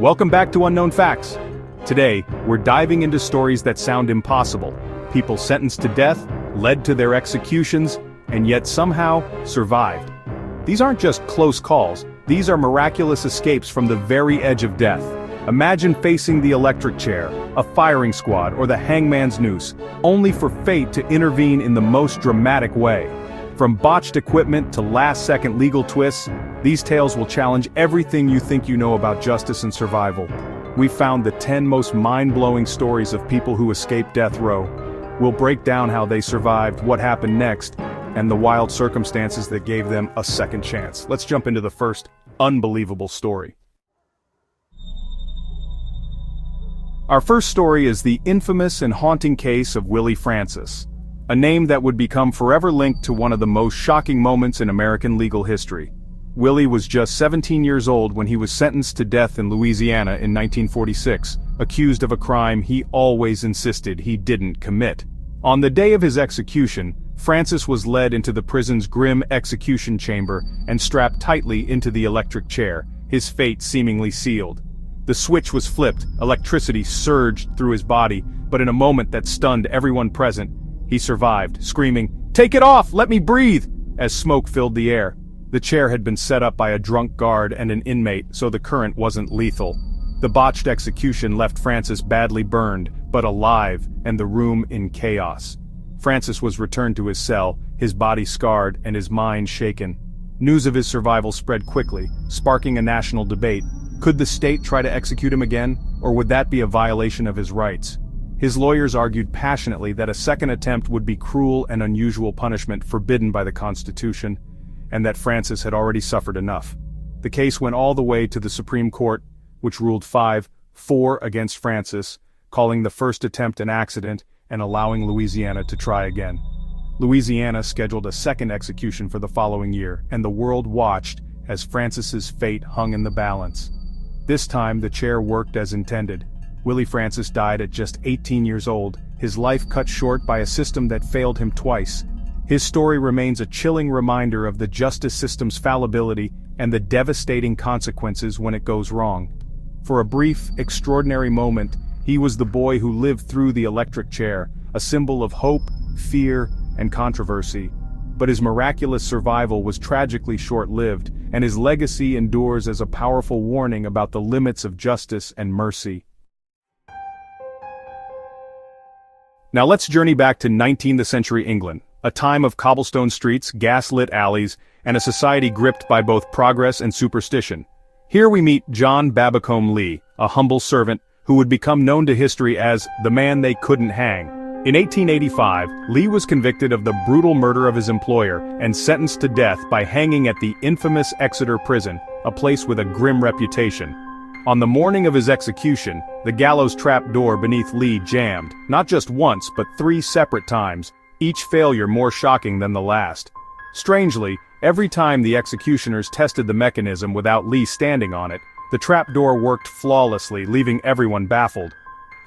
Welcome back to Unknown Facts. Today, we're diving into stories that sound impossible. People sentenced to death, led to their executions, and yet somehow survived. These aren't just close calls, these are miraculous escapes from the very edge of death. Imagine facing the electric chair, a firing squad, or the hangman's noose, only for fate to intervene in the most dramatic way. From botched equipment to last-second legal twists, these tales will challenge everything you think you know about justice and survival. We found the 10 most mind-blowing stories of people who escaped death row. We'll break down how they survived, what happened next, and the wild circumstances that gave them a second chance. Let's jump into the first unbelievable story. Our first story is the infamous and haunting case of Willie Francis, a name that would become forever linked to one of the most shocking moments in American legal history. Willie was just 17 years old when he was sentenced to death in Louisiana in 1946, accused of a crime he always insisted he didn't commit. On the day of his execution, Francis was led into the prison's grim execution chamber and strapped tightly into the electric chair, his fate seemingly sealed. The switch was flipped, electricity surged through his body, but in a moment that stunned everyone present, he survived, screaming, "Take it off! Let me breathe!" as smoke filled the air. The chair had been set up by a drunk guard and an inmate, so the current wasn't lethal. The botched execution left Francis badly burned, but alive, and the room in chaos. Francis was returned to his cell, his body scarred and his mind shaken. News of his survival spread quickly, sparking a national debate. Could the state try to execute him again, or would that be a violation of his rights? His lawyers argued passionately that a second attempt would be cruel and unusual punishment forbidden by the Constitution, and that Francis had already suffered enough. The case went all the way to the Supreme Court, which ruled 5-4 against Francis, calling the first attempt an accident and allowing Louisiana to try again. Louisiana scheduled a second execution for the following year, and the world watched as Francis's fate hung in the balance. This time the chair worked as intended. Willie Francis died at just 18 years old, his life cut short by a system that failed him twice. His story remains a chilling reminder of the justice system's fallibility and the devastating consequences when it goes wrong. For a brief, extraordinary moment, he was the boy who lived through the electric chair, a symbol of hope, fear, and controversy. But his miraculous survival was tragically short-lived, and his legacy endures as a powerful warning about the limits of justice and mercy. Now let's journey back to 19th century England, a time of cobblestone streets, gas-lit alleys, and a society gripped by both progress and superstition. Here we meet John Babbacombe Lee, a humble servant who would become known to history as the man they couldn't hang. In 1885, Lee was convicted of the brutal murder of his employer and sentenced to death by hanging at the infamous Exeter prison, a place with a grim reputation. On the morning of his execution, the gallows trap door beneath Lee jammed, not just once but 3 separate times, each failure more shocking than the last. Strangely, every time the executioners tested the mechanism without Lee standing on it, the trap door worked flawlessly, leaving everyone baffled.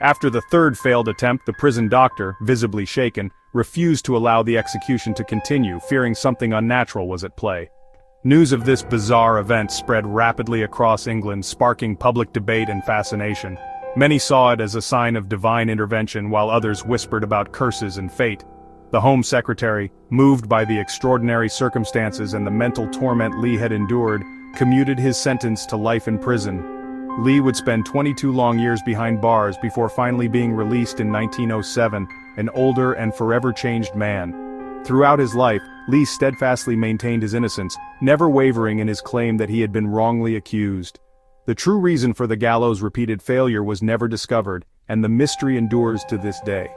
After the third failed attempt, the prison doctor, visibly shaken, refused to allow the execution to continue, fearing something unnatural was at play. News of this bizarre event spread rapidly across England, sparking public debate and fascination. Many saw it as a sign of divine intervention, while others whispered about curses and fate. The Home Secretary, moved by the extraordinary circumstances and the mental torment Lee had endured, commuted his sentence to life in prison. Lee would spend 22 long years behind bars before finally being released in 1907, an older and forever changed man. Throughout his life, Lee steadfastly maintained his innocence, never wavering in his claim that he had been wrongly accused. The true reason for the gallows' repeated failure was never discovered, and the mystery endures to this day.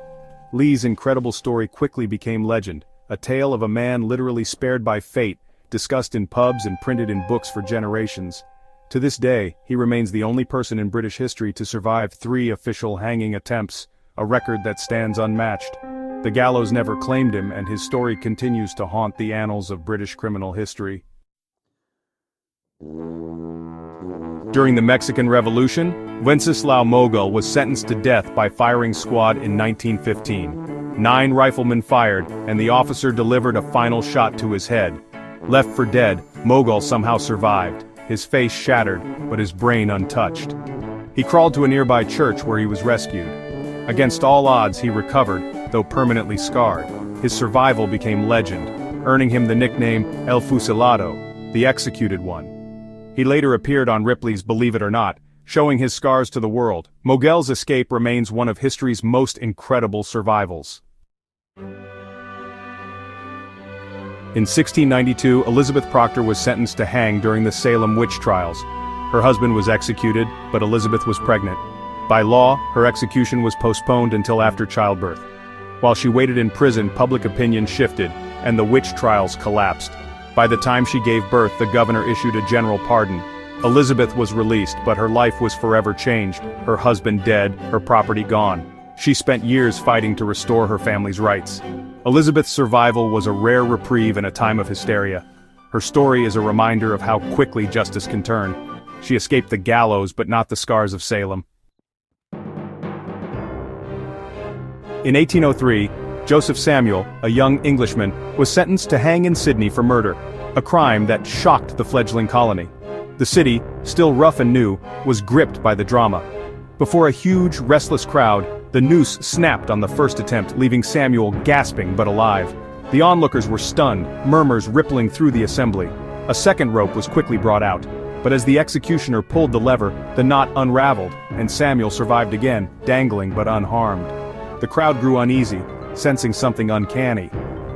Lee's incredible story quickly became legend, a tale of a man literally spared by fate, discussed in pubs and printed in books for generations. To this day, he remains the only person in British history to survive 3 official hanging attempts, a record that stands unmatched. The gallows never claimed him, and his story continues to haunt the annals of British criminal history. During the Mexican Revolution, Wenceslao Mogul was sentenced to death by firing squad in 1915. 9 riflemen fired, and the officer delivered a final shot to his head. Left for dead, Mogul somehow survived. his face shattered, but his brain untouched. He crawled to a nearby church where he was rescued. Against all odds he recovered, though permanently scarred. His survival became legend, earning him the nickname El Fusilado, the executed one. He later appeared on Ripley's Believe It or Not, showing his scars to the world. Miguel's escape remains one of history's most incredible survivals. In 1692, Elizabeth Proctor was sentenced to hang during the Salem witch trials. Her husband was executed, but Elizabeth was pregnant. By law, her execution was postponed until after childbirth. While she waited in prison, public opinion shifted, and the witch trials collapsed. By the time she gave birth, the governor issued a general pardon. Elizabeth was released, but her life was forever changed, her husband dead, her property gone. She spent years fighting to restore her family's rights. Elizabeth's survival was a rare reprieve in a time of hysteria. Her story is a reminder of how quickly justice can turn. She escaped the gallows, but not the scars of Salem. In 1803, Joseph Samuel, a young Englishman, was sentenced to hang in Sydney for murder, a crime that shocked the fledgling colony. The city, still rough and new, was gripped by the drama. Before a huge, restless crowd, the noose snapped on the first attempt, leaving Samuel gasping but alive. The onlookers were stunned, murmurs rippling through the assembly. A second rope was quickly brought out, but as the executioner pulled the lever, the knot unraveled, and Samuel survived again, dangling but unharmed. The crowd grew uneasy, sensing something uncanny.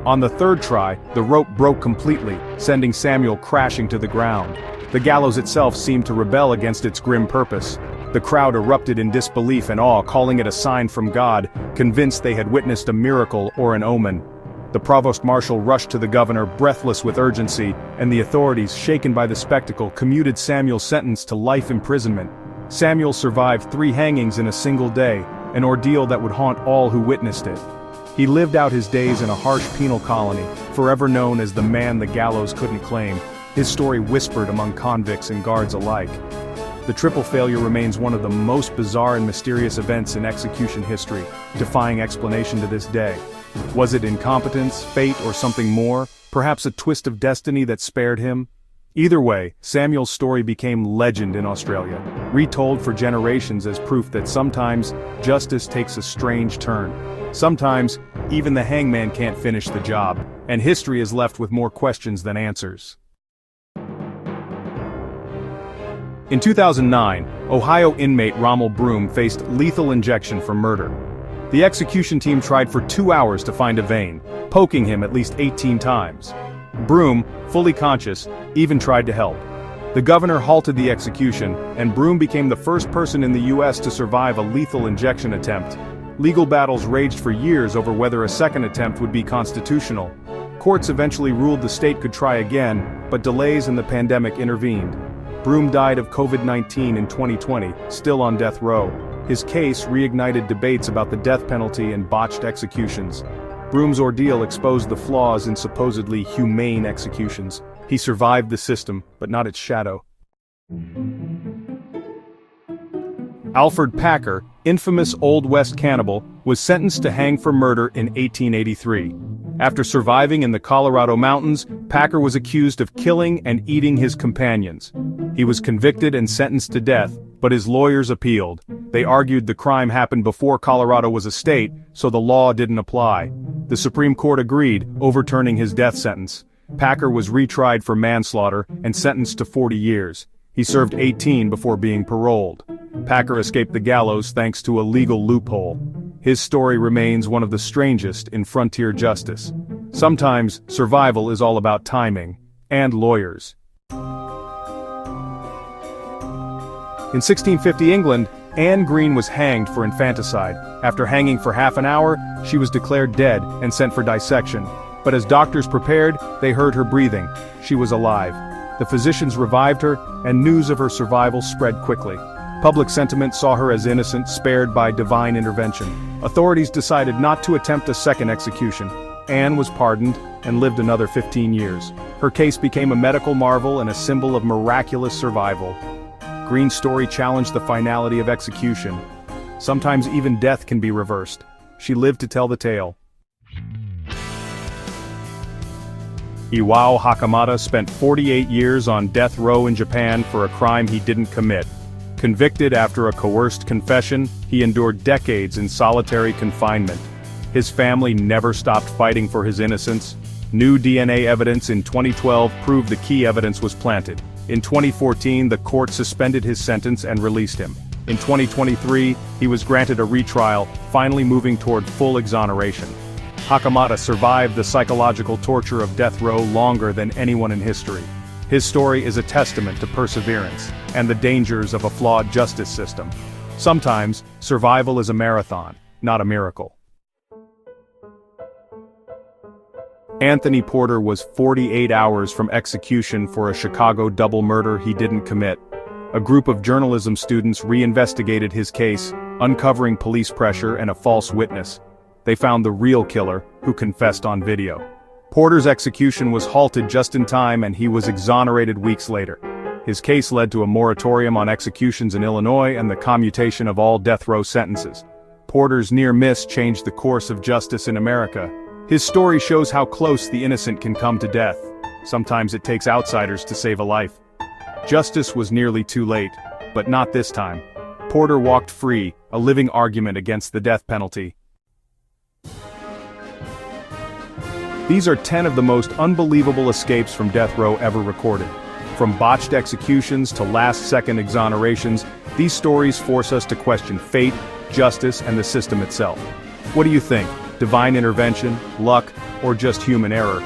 On the third try, the rope broke completely, sending Samuel crashing to the ground. The gallows itself seemed to rebel against its grim purpose. The crowd erupted in disbelief and awe, calling it a sign from God, convinced they had witnessed a miracle or an omen. The provost marshal rushed to the governor, breathless with urgency, and the authorities, shaken by the spectacle, commuted Samuel's sentence to life imprisonment. Samuel survived 3 hangings in a single day, an ordeal that would haunt all who witnessed it. He lived out his days in a harsh penal colony, forever known as the man the gallows couldn't claim. His story whispered among convicts and guards alike. The triple failure remains one of the most bizarre and mysterious events in execution history, defying explanation to this day. Was it incompetence, fate, or something more? Perhaps a twist of destiny that spared him? Either way, Samuel's story became legend in Australia, retold for generations as proof that sometimes justice takes a strange turn. Sometimes, even the hangman can't finish the job, and history is left with more questions than answers. In 2009, Ohio inmate Rommel Broom faced lethal injection for murder. The execution team tried for 2 hours to find a vein, poking him at least 18 times. Broom, fully conscious, even tried to help. The governor halted the execution, and Broom became the first person in the U.S. to survive a lethal injection attempt. Legal battles raged for years over whether a second attempt would be constitutional. Courts eventually ruled the state could try again, but delays in the pandemic intervened. Broom died of COVID-19 in 2020, still on death row. His case reignited debates about the death penalty and botched executions. Broom's ordeal exposed the flaws in supposedly humane executions. He survived the system, but not its shadow. Alfred Packer, infamous Old West cannibal, was sentenced to hang for murder in 1883. After surviving in the Colorado mountains, Packer was accused of killing and eating his companions. He was convicted and sentenced to death, but his lawyers appealed. They argued the crime happened before Colorado was a state, so the law didn't apply. The Supreme Court agreed, overturning his death sentence. Packer was retried for manslaughter and sentenced to 40 years. He served 18 before being paroled. Packer escaped the gallows thanks to a legal loophole. His story remains one of the strangest in frontier justice. Sometimes, survival is all about timing, and lawyers. In 1650 England, Anne Green was hanged for infanticide. After hanging for half an hour, she was declared dead and sent for dissection. But as doctors prepared, they heard her breathing. She was alive. The physicians revived her, and news of her survival spread quickly. Public sentiment saw her as innocent, spared by divine intervention. Authorities decided not to attempt a second execution. Anne was pardoned and lived another 15 years. Her case became a medical marvel and a symbol of miraculous survival. Green's story challenged the finality of execution. Sometimes even death can be reversed. She lived to tell the tale. Iwao Hakamata spent 48 years on death row in Japan for a crime he didn't commit. Convicted after a coerced confession, he endured decades in solitary confinement. His family never stopped fighting for his innocence. New DNA evidence in 2012 proved the key evidence was planted. In 2014, the court suspended his sentence and released him. In 2023, he was granted a retrial, finally moving toward full exoneration. Hakamata survived the psychological torture of death row longer than anyone in history. His story is a testament to perseverance and the dangers of a flawed justice system. Sometimes, survival is a marathon, not a miracle. Anthony Porter was 48 hours from execution for a Chicago double murder he didn't commit. A group of journalism students reinvestigated his case, uncovering police pressure and a false witness. They found the real killer, who confessed on video. Porter's execution was halted just in time and he was exonerated weeks later. His case led to a moratorium on executions in Illinois and the commutation of all death row sentences. Porter's near miss changed the course of justice in America. His story shows how close the innocent can come to death. Sometimes it takes outsiders to save a life. Justice was nearly too late, but not this time. Porter walked free, a living argument against the death penalty. These are 10 of the most unbelievable escapes from death row ever recorded. From botched executions to last-second exonerations, these stories force us to question fate, justice, and the system itself. What do you think? Divine intervention, luck, or just human error?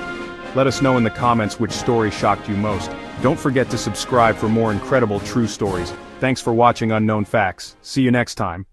Let us know in the comments which story shocked you most. Don't forget to subscribe for more incredible true stories. Thanks for watching Unknown Facts. See you next time.